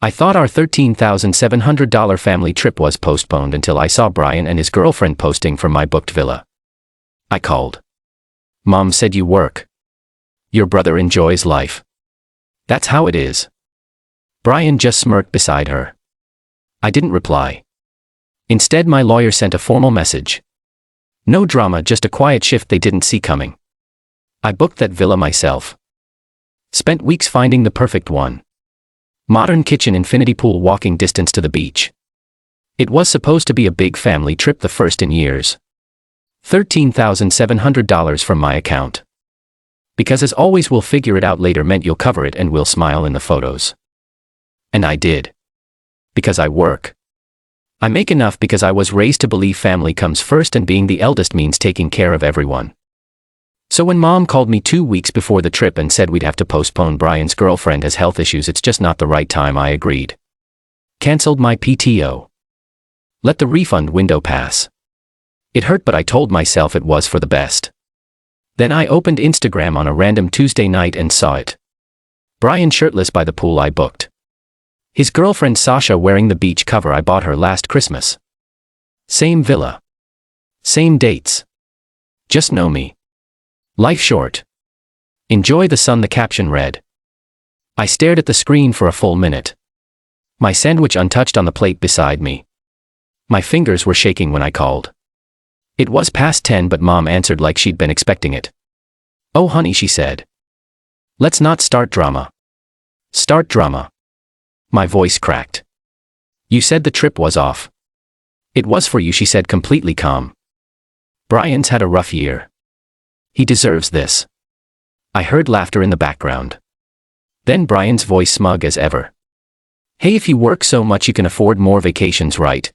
I thought our $13,700 family trip was postponed until I saw Brian and his girlfriend posting from my booked villa. I called. Mom said you work. Your brother enjoys life. That's how it is. Brian just smirked beside her. I didn't reply. Instead, my lawyer sent a formal message. No drama, just a quiet shift they didn't see coming. I booked that villa myself. Spent weeks finding the perfect one. Modern kitchen, infinity pool, walking distance to the beach. It was supposed to be a big family trip, the first in years. $13,700 from my account. Because as always, we'll figure it out later meant you'll cover it and we'll smile in the photos. And I did. Because I work. I make enough because I was raised to believe family comes first and being the eldest means taking care of everyone. So when Mom called me 2 weeks before the trip and said we'd have to postpone, Brian's girlfriend has health issues, it's just not the right time, I agreed. Cancelled my PTO. Let the refund window pass. It hurt, but I told myself it was for the best. Then I opened Instagram on a random Tuesday night and saw it. Brian shirtless by the pool I booked. His girlfriend Sasha wearing the beach cover I bought her last Christmas. Same villa. Same dates. Just know me. Life short. Enjoy the sun, the caption read. I stared at the screen for a full minute. My sandwich untouched on the plate beside me. My fingers were shaking when I called. It was past 10, but Mom answered like she'd been expecting it. Oh honey, she said. Let's not start drama. Start drama. My voice cracked. You said the trip was off. It was for you, she said, completely calm. Brian's had a rough year. He deserves this. I heard laughter in the background. Then Brian's voice, smug as ever. Hey, if you work so much you can afford more vacations, right?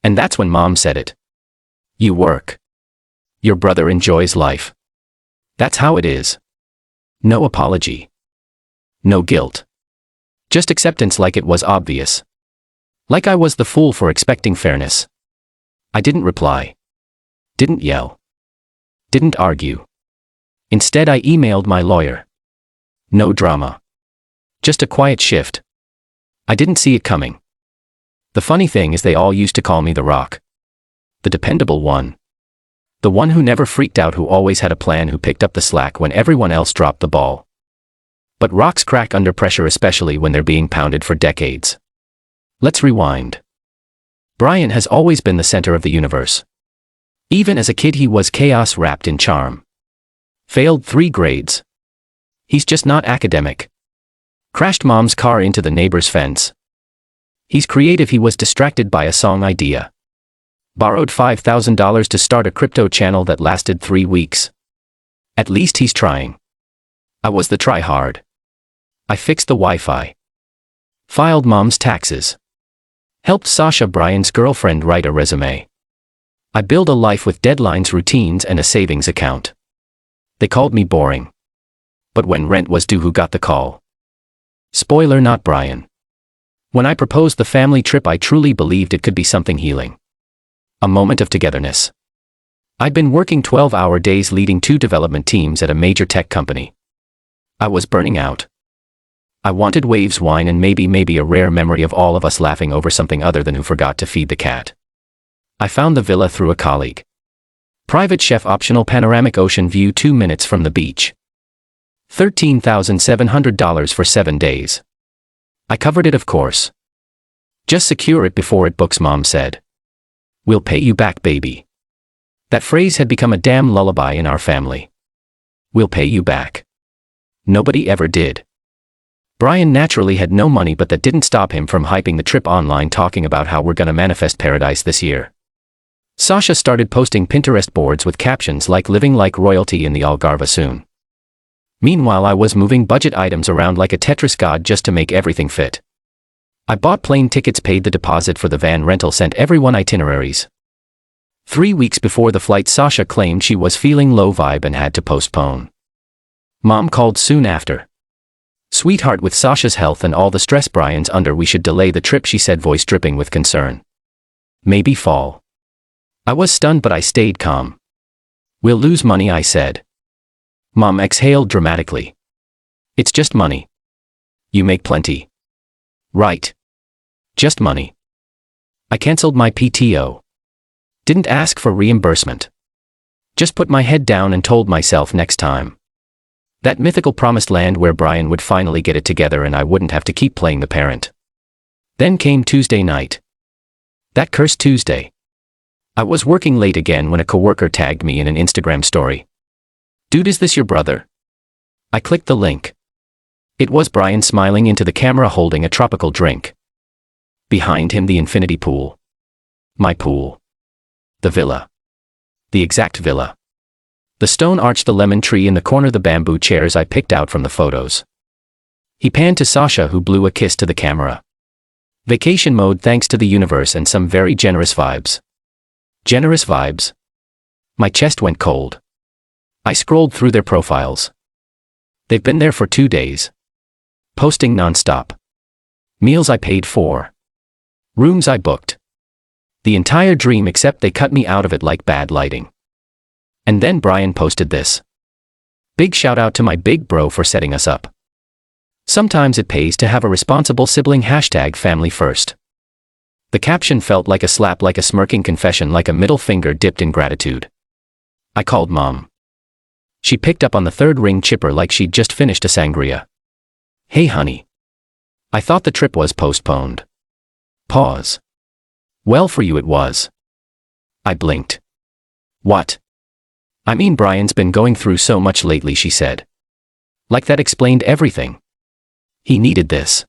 And that's when Mom said it. You work. Your brother enjoys life. That's how it is. No apology. No guilt. Just acceptance, like it was obvious. Like I was the fool for expecting fairness. I didn't reply. Didn't yell. Didn't argue. Instead, I emailed my lawyer. No drama. Just a quiet shift. I didn't see it coming. The funny thing is, they all used to call me the Rock. The dependable one. The one who never freaked out, who always had a plan, who picked up the slack when everyone else dropped the ball. But rocks crack under pressure, especially when they're being pounded for decades. Let's rewind. Brian has always been the center of the universe. Even as a kid, he was chaos wrapped in charm. Failed 3 grades. He's just not academic. Crashed Mom's car into the neighbor's fence. He's creative, he was distracted by a song idea. Borrowed $5,000 to start a crypto channel that lasted 3 weeks. At least he's trying. I was the try-hard. I fixed the Wi-Fi. Filed Mom's taxes. Helped Sasha, Brian's girlfriend, write a resume. I build a life with deadlines, routines, and a savings account. They called me boring. But when rent was due, who got the call? Spoiler, not Brian. When I proposed the family trip, I truly believed it could be something healing. A moment of togetherness. I'd been working 12-hour days leading 2 development teams at a major tech company. I was burning out. I wanted waves, wine, and maybe a rare memory of all of us laughing over something other than who forgot to feed the cat. I found the villa through a colleague. Private chef, optional, panoramic ocean view, 2 minutes from the beach. $13,700 for 7 days. I covered it, of course. Just secure it before it books, Mom said. We'll pay you back, baby. That phrase had become a damn lullaby in our family. We'll pay you back. Nobody ever did. Brian naturally had no money, but that didn't stop him from hyping the trip online, talking about how we're gonna manifest paradise this year. Sasha started posting Pinterest boards with captions like "living like royalty in the Algarve soon." Meanwhile, I was moving budget items around like a Tetris god just to make everything fit. I bought plane tickets, paid the deposit for the van rental, sent everyone itineraries. 3 weeks before the flight, Sasha claimed she was feeling low vibe and had to postpone. Mom called soon after. Sweetheart, with Sasha's health and all the stress Brian's under, we should delay the trip, she said, voice dripping with concern. Maybe fall. I was stunned, but I stayed calm. We'll lose money, I said. Mom exhaled dramatically. It's just money. You make plenty. Right. Just money. I canceled my PTO. Didn't ask for reimbursement. Just put my head down and told myself next time. That mythical promised land where Brian would finally get it together and I wouldn't have to keep playing the parent. Then came Tuesday night. That cursed Tuesday. I was working late again when a coworker tagged me in an Instagram story. "Dude, is this your brother?" I clicked the link. It was Brian smiling into the camera holding a tropical drink. Behind him the infinity pool. My pool. The villa. The exact villa. The stone arch, the lemon tree in the corner, the bamboo chairs I picked out from the photos. He panned to Sasha, who blew a kiss to the camera. Vacation mode thanks to the universe and some very generous vibes. Generous vibes? My chest went cold. I scrolled through their profiles. They've been there for 2 days. Posting non-stop. Meals I paid for. Rooms I booked. The entire dream, except they cut me out of it like bad lighting. And then Brian posted this. Big shout out to my big bro for setting us up. Sometimes it pays to have a responsible sibling. #family first. The caption felt like a slap, like a smirking confession, like a middle finger dipped in gratitude. I called Mom. She picked up on the third ring, chipper like she'd just finished a sangria. "Hey honey. I thought the trip was postponed." Pause. "Well, for you it was." I blinked. "What?" "I mean, Brian's been going through so much lately," she said. Like that explained everything. He needed this.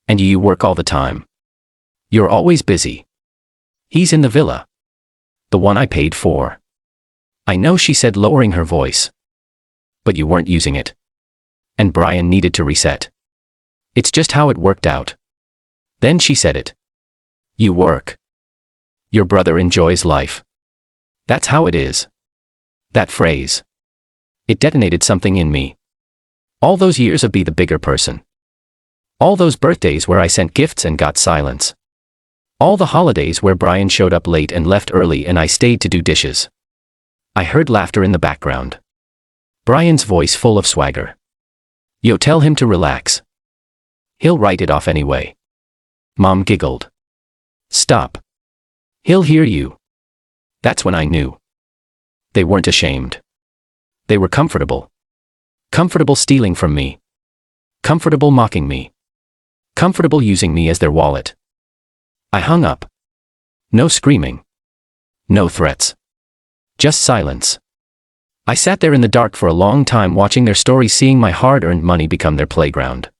"And you work all the time. You're always busy." "He's in the villa. The one I paid for." "I know," she said, lowering her voice. "But you weren't using it. And Brian needed to reset. It's just how it worked out." Then she said it. "You work. Your brother enjoys life. That's how it is." That phrase. It detonated something in me. All those years of be the bigger person. All those birthdays where I sent gifts and got silence. All the holidays where Brian showed up late and left early and I stayed to do dishes. I heard laughter in the background. Brian's voice full of swagger. "Yo, tell him to relax. He'll write it off anyway." Mom giggled. "Stop. He'll hear you." That's when I knew. They weren't ashamed. They were comfortable. Comfortable stealing from me. Comfortable mocking me. Comfortable using me as their wallet. I hung up. No screaming. No threats. Just silence. I sat there in the dark for a long time, watching their stories, seeing my hard-earned money become their playground.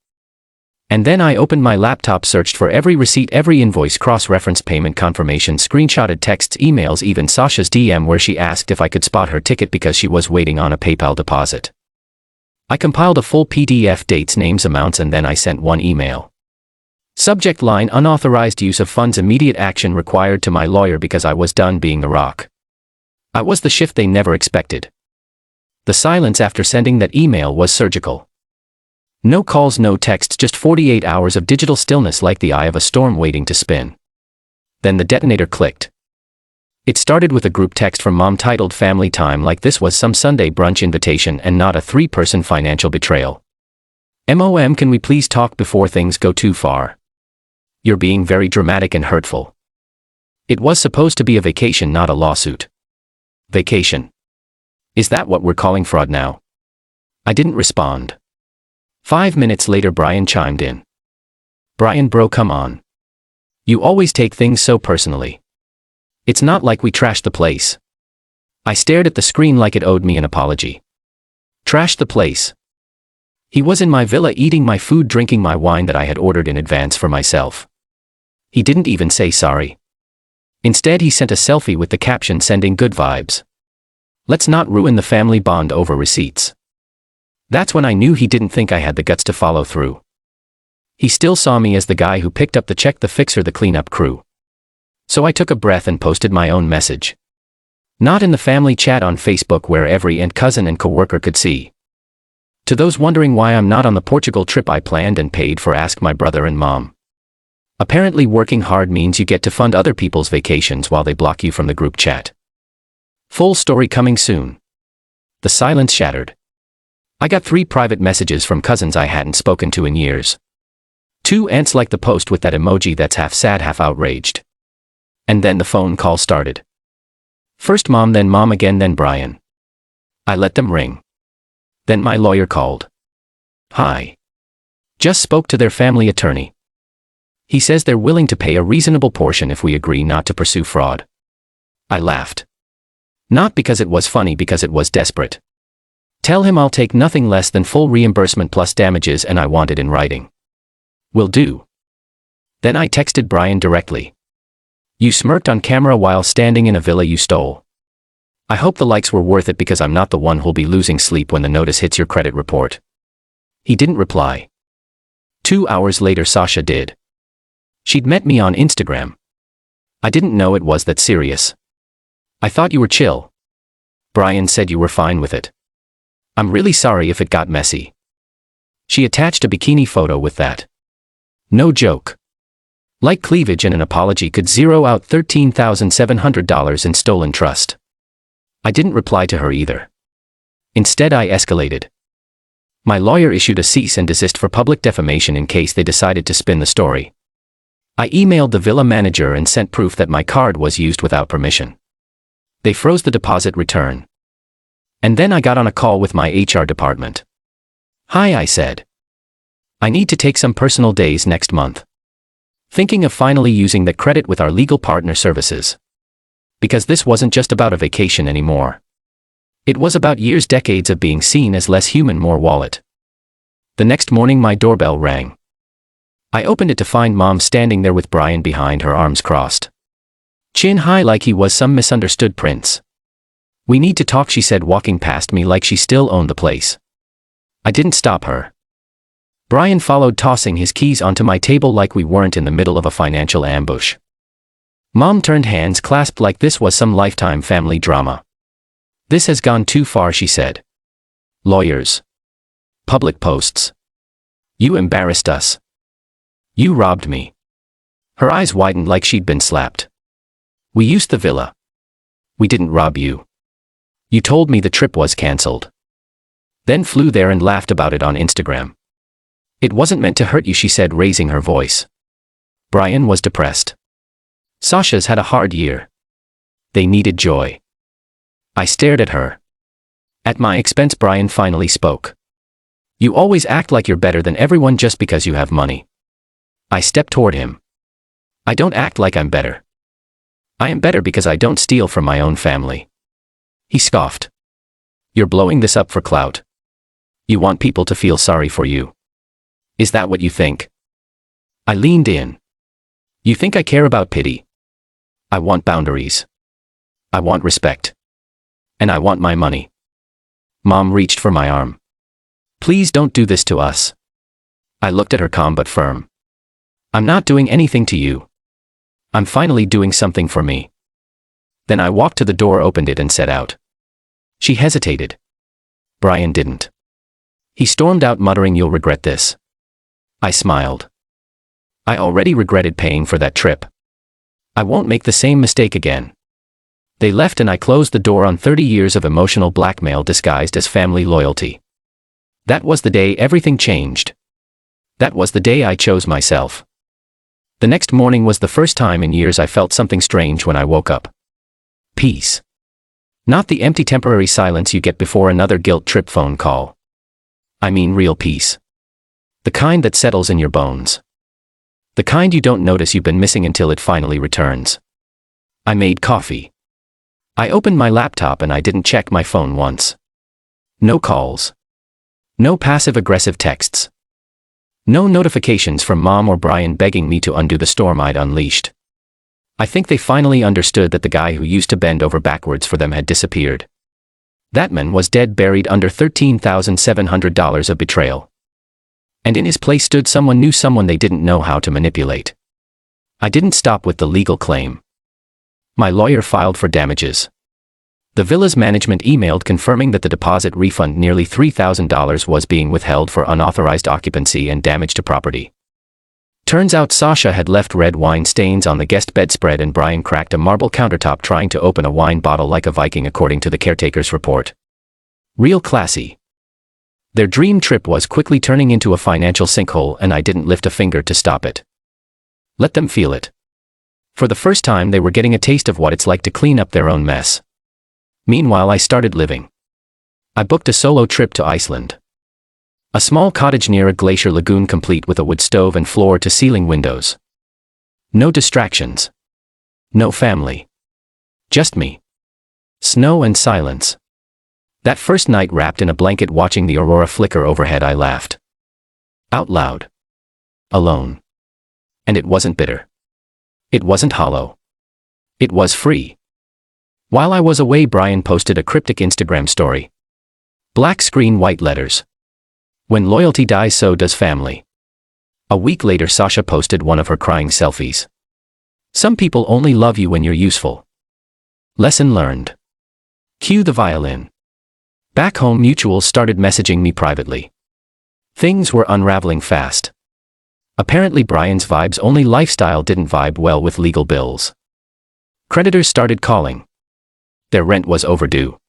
And then I opened my laptop, searched for every receipt, every invoice, cross-referenced payment confirmation, screenshotted texts, emails, even Sasha's DM where she asked if I could spot her ticket because she was waiting on a PayPal deposit. I compiled a full PDF, dates, names, amounts, and then I sent one email. Subject line: unauthorized use of funds, immediate action required, to my lawyer because I was done being the rock. I was the shift they never expected. The silence after sending that email was surgical. No calls, no texts, just 48 hours of digital stillness, like the eye of a storm waiting to spin. Then the detonator clicked. It started with a group text from Mom titled "Family Time," like this was some Sunday brunch invitation and not a 3-person financial betrayal. "MOM, can we please talk before things go too far? You're being very dramatic and hurtful." It was supposed to be a vacation, not a lawsuit. Vacation. Is that what we're calling fraud now? I didn't respond. 5 minutes later Brian chimed in. "Brian bro, come on. You always take things so personally. It's not like we trashed the place." I stared at the screen like it owed me an apology. Trashed the place? He was in my villa eating my food, drinking my wine that I had ordered in advance for myself. He didn't even say sorry. Instead he sent a selfie with the caption "Sending good vibes. Let's not ruin the family bond over receipts." That's when I knew he didn't think I had the guts to follow through. He still saw me as the guy who picked up the check, the fixer, the cleanup crew. So I took a breath and posted my own message. Not in the family chat on Facebook where every aunt, cousin, and coworker could see. To those wondering why I'm not on the Portugal trip I planned and paid for, ask my brother and mom. Apparently working hard means you get to fund other people's vacations while they block you from the group chat. Full story coming soon. The silence shattered. I got 3 private messages from cousins I hadn't spoken to in years. 2 ants like the post with that emoji that's half sad, half outraged. And then the phone call started. First mom, then mom again, then Brian. I let them ring. Then my lawyer called. Hi. Just spoke to their family attorney. He says they're willing to pay a reasonable portion if we agree not to pursue fraud. I laughed. Not because it was funny, because it was desperate. Tell him I'll take nothing less than full reimbursement plus damages, and I want it in writing. Will do. Then I texted Brian directly. You smirked on camera while standing in a villa you stole. I hope the likes were worth it, because I'm not the one who'll be losing sleep when the notice hits your credit report. He didn't reply. 2 hours later, Sasha did. She'd met me on Instagram. I didn't know it was that serious. I thought you were chill. Brian said you were fine with it. I'm really sorry if it got messy. She attached a bikini photo with that. No joke. Like cleavage and an apology could zero out $13,700 in stolen trust. I didn't reply to her either. Instead, I escalated. My lawyer issued a cease and desist for public defamation in case they decided to spin the story. I emailed the villa manager and sent proof that my card was used without permission. They froze the deposit return. And then I got on a call with my HR department. Hi, I said. I need to take some personal days next month. Thinking of finally using that credit with our legal partner services. Because this wasn't just about a vacation anymore. It was about years, decades of being seen as less human, more wallet. The next morning my doorbell rang. I opened it to find Mom standing there with Brian behind her, arms crossed. Chin high like he was some misunderstood prince. We need to talk, she said, walking past me like she still owned the place. I didn't stop her. Brian followed, tossing his keys onto my table like we weren't in the middle of a financial ambush. Mom turned, hands clasped like this was some Lifetime family drama. This has gone too far, she said. Lawyers. Public posts. You embarrassed us. You robbed me. Her eyes widened like she'd been slapped. We used the villa. We didn't rob you. You told me the trip was cancelled. Then flew there and laughed about it on Instagram. It wasn't meant to hurt you, she said, raising her voice. Brian was depressed. Sasha's had a hard year. They needed joy. I stared at her. At my expense, Brian finally spoke. You always act like you're better than everyone just because you have money. I stepped toward him. I don't act like I'm better. I am better because I don't steal from my own family. He scoffed. You're blowing this up for clout. You want people to feel sorry for you. Is that what you think? I leaned in. You think I care about pity? I want boundaries. I want respect. And I want my money. Mom reached for my arm. Please don't do this to us. I looked at her, calm but firm. I'm not doing anything to you. I'm finally doing something for me. Then I walked to the door, opened it, and set out. She hesitated. Brian didn't. He stormed out, muttering, "You'll regret this." I smiled. I already regretted paying for that trip. I won't make the same mistake again. They left and I closed the door on 30 years of emotional blackmail disguised as family loyalty. That was the day everything changed. That was the day I chose myself. The next morning was the first time in years I felt something strange when I woke up. Peace. Not the empty temporary silence you get before another guilt trip phone call. I mean real peace. The kind that settles in your bones. The kind you don't notice you've been missing until it finally returns. I made coffee. I opened my laptop and I didn't check my phone once. No calls. No passive-aggressive texts. No notifications from Mom or Brian begging me to undo the storm I'd unleashed. I think they finally understood that the guy who used to bend over backwards for them had disappeared. That man was dead, buried under $13,700 of betrayal. And in his place stood someone new, someone they didn't know how to manipulate. I didn't stop with the legal claim. My lawyer filed for damages. The villa's management emailed confirming that the deposit refund, nearly $3,000, was being withheld for unauthorized occupancy and damage to property. Turns out Sasha had left red wine stains on the guest bedspread and Brian cracked a marble countertop trying to open a wine bottle like a Viking, according to the caretaker's report. Real classy. Their dream trip was quickly turning into a financial sinkhole, and I didn't lift a finger to stop it. Let them feel it. For the first time, they were getting a taste of what it's like to clean up their own mess. Meanwhile, I started living. I booked a solo trip to Iceland. A small cottage near a glacier lagoon, complete with a wood stove and floor-to-ceiling windows. No distractions. No family. Just me. Snow and silence. That first night, wrapped in a blanket watching the aurora flicker overhead, I laughed. Out loud. Alone. And it wasn't bitter. It wasn't hollow. It was free. While I was away, Brian posted a cryptic Instagram story. Black screen, white letters. When loyalty dies, so does family. A week later, Sasha posted one of her crying selfies. Some people only love you when you're useful. Lesson learned. Cue the violin. Back home, mutuals started messaging me privately. Things were unraveling fast. Apparently, Brian's vibes-only lifestyle didn't vibe well with legal bills. Creditors started calling. Their rent was overdue.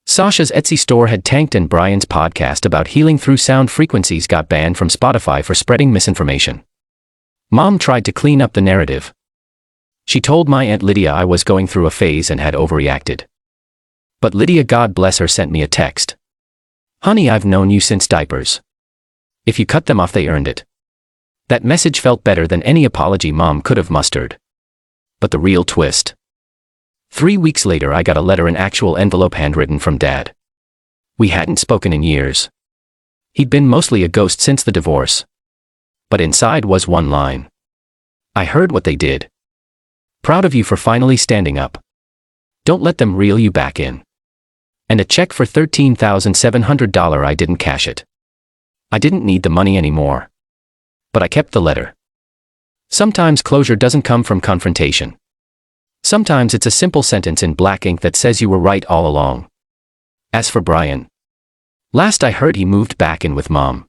Sasha's Etsy store had tanked, and Brian's podcast about healing through sound frequencies got banned from Spotify for spreading misinformation. Mom tried to clean up the narrative. She told my Aunt Lydia I was going through a phase and had overreacted. But Lydia, God bless her, sent me a text. Honey, I've known you since diapers. If you cut them off, they earned it. That message felt better than any apology Mom could have mustered. But the real twist. 3 weeks later, I got a letter in actual envelope, handwritten, from Dad. We hadn't spoken in years. He'd been mostly a ghost since the divorce. But inside was one line. I heard what they did. Proud of you for finally standing up. Don't let them reel you back in. And a check for $13,700. I didn't cash it. I didn't need the money anymore. But I kept the letter. Sometimes closure doesn't come from confrontation. Sometimes it's a simple sentence in black ink that says you were right all along. As for Brian, last I heard, he moved back in with Mom.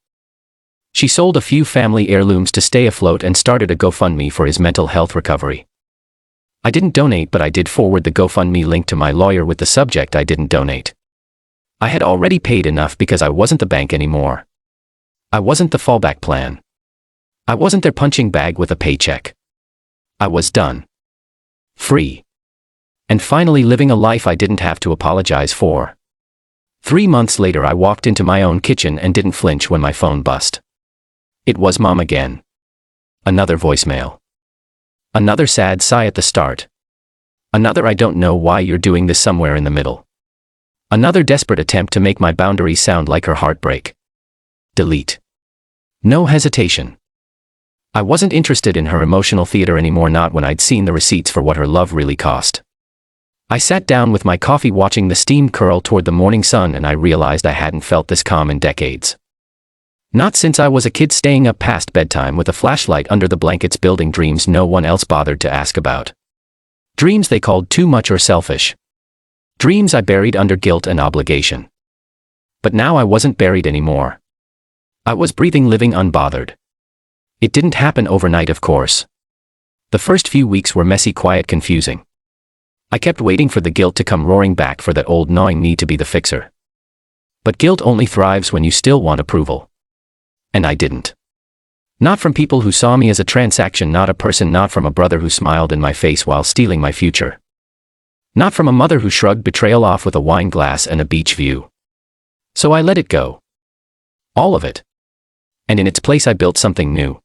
She sold a few family heirlooms to stay afloat and started a GoFundMe for his mental health recovery. I didn't donate, but I did forward the GoFundMe link to my lawyer with the subject "I didn't donate." I had already paid enough because I wasn't the bank anymore. I wasn't the fallback plan. I wasn't their punching bag with a paycheck. I was done. Free. And finally living a life I didn't have to apologize for. 3 months later, I walked into my own kitchen and didn't flinch when my phone buzzed. It was Mom again. Another voicemail. Another sad sigh at the start. Another "I don't know why you're doing this" somewhere in the middle. Another desperate attempt to make my boundaries sound like her heartbreak. Delete. No hesitation. I wasn't interested in her emotional theater anymore, not when I'd seen the receipts for what her love really cost. I sat down with my coffee, watching the steam curl toward the morning sun, and I realized I hadn't felt this calm in decades. Not since I was a kid, staying up past bedtime with a flashlight under the blankets, building dreams no one else bothered to ask about. Dreams they called too much or selfish. Dreams I buried under guilt and obligation. But now I wasn't buried anymore. I was breathing, living, unbothered. It didn't happen overnight, of course. The first few weeks were messy, quiet, confusing. I kept waiting for the guilt to come roaring back, for that old gnawing need to be the fixer. But guilt only thrives when you still want approval. And I didn't. Not from people who saw me as a transaction, not a person, not from a brother who smiled in my face while stealing my future. Not from a mother who shrugged betrayal off with a wine glass and a beach view. So I let it go. All of it. And in its place I built something new.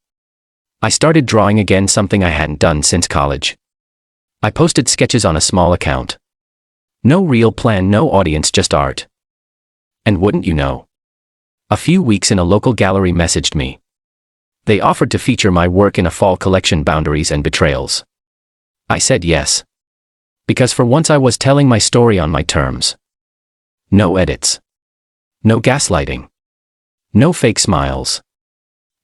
I started drawing again, something I hadn't done since college. I posted sketches on a small account. No real plan, no audience, just art. And wouldn't you know, a few weeks in, a local gallery messaged me. They offered to feature my work in a fall collection, Boundaries and Betrayals. I said yes. Because for once I was telling my story on my terms. No edits. No gaslighting. No fake smiles.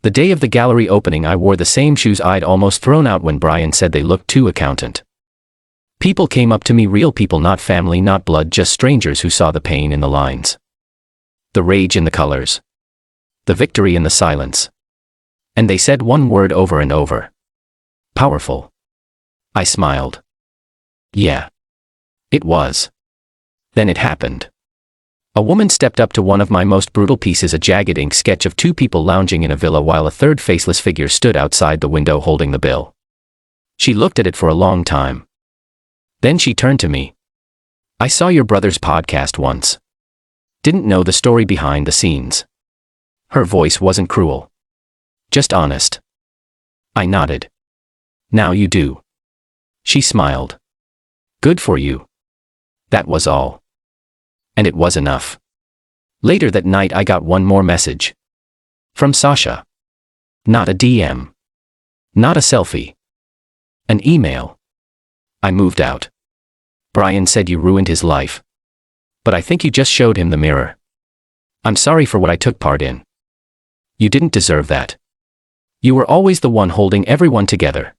The day of the gallery opening, I wore the same shoes I'd almost thrown out when Brian said they looked too accountant. People came up to me, real people, not family, not blood, just strangers who saw the pain in the lines. The rage in the colors. The victory in the silence. And they said one word over and over. Powerful. I smiled. Yeah. It was. Then it happened. A woman stepped up to one of my most brutal pieces, a jagged ink sketch of two people lounging in a villa while a third faceless figure stood outside the window holding the bill. She looked at it for a long time. Then she turned to me. I saw your brother's podcast once. Didn't know the story behind the scenes. Her voice wasn't cruel. Just honest. I nodded. Now you do. She smiled. Good for you. That was all. And it was enough. Later that night I got one more message. From Sasha. Not a DM. Not a selfie. An email. I moved out. Brian said you ruined his life. But I think you just showed him the mirror. I'm sorry for what I took part in. You didn't deserve that. You were always the one holding everyone together.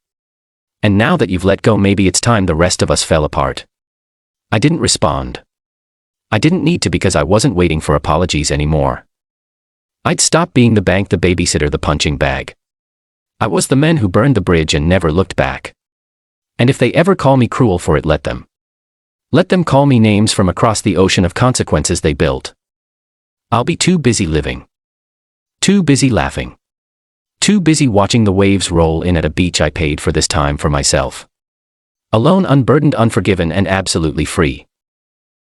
And now that you've let go, maybe it's time the rest of us fell apart. I didn't respond. I didn't need to because I wasn't waiting for apologies anymore. I'd stopped being the bank, the babysitter, the punching bag. I was the man who burned the bridge and never looked back. And if they ever call me cruel for it, let them. Let them call me names from across the ocean of consequences they built. I'll be too busy living. Too busy laughing. Too busy watching the waves roll in at a beach I paid for this time for myself. Alone, unburdened, unforgiven, and absolutely free.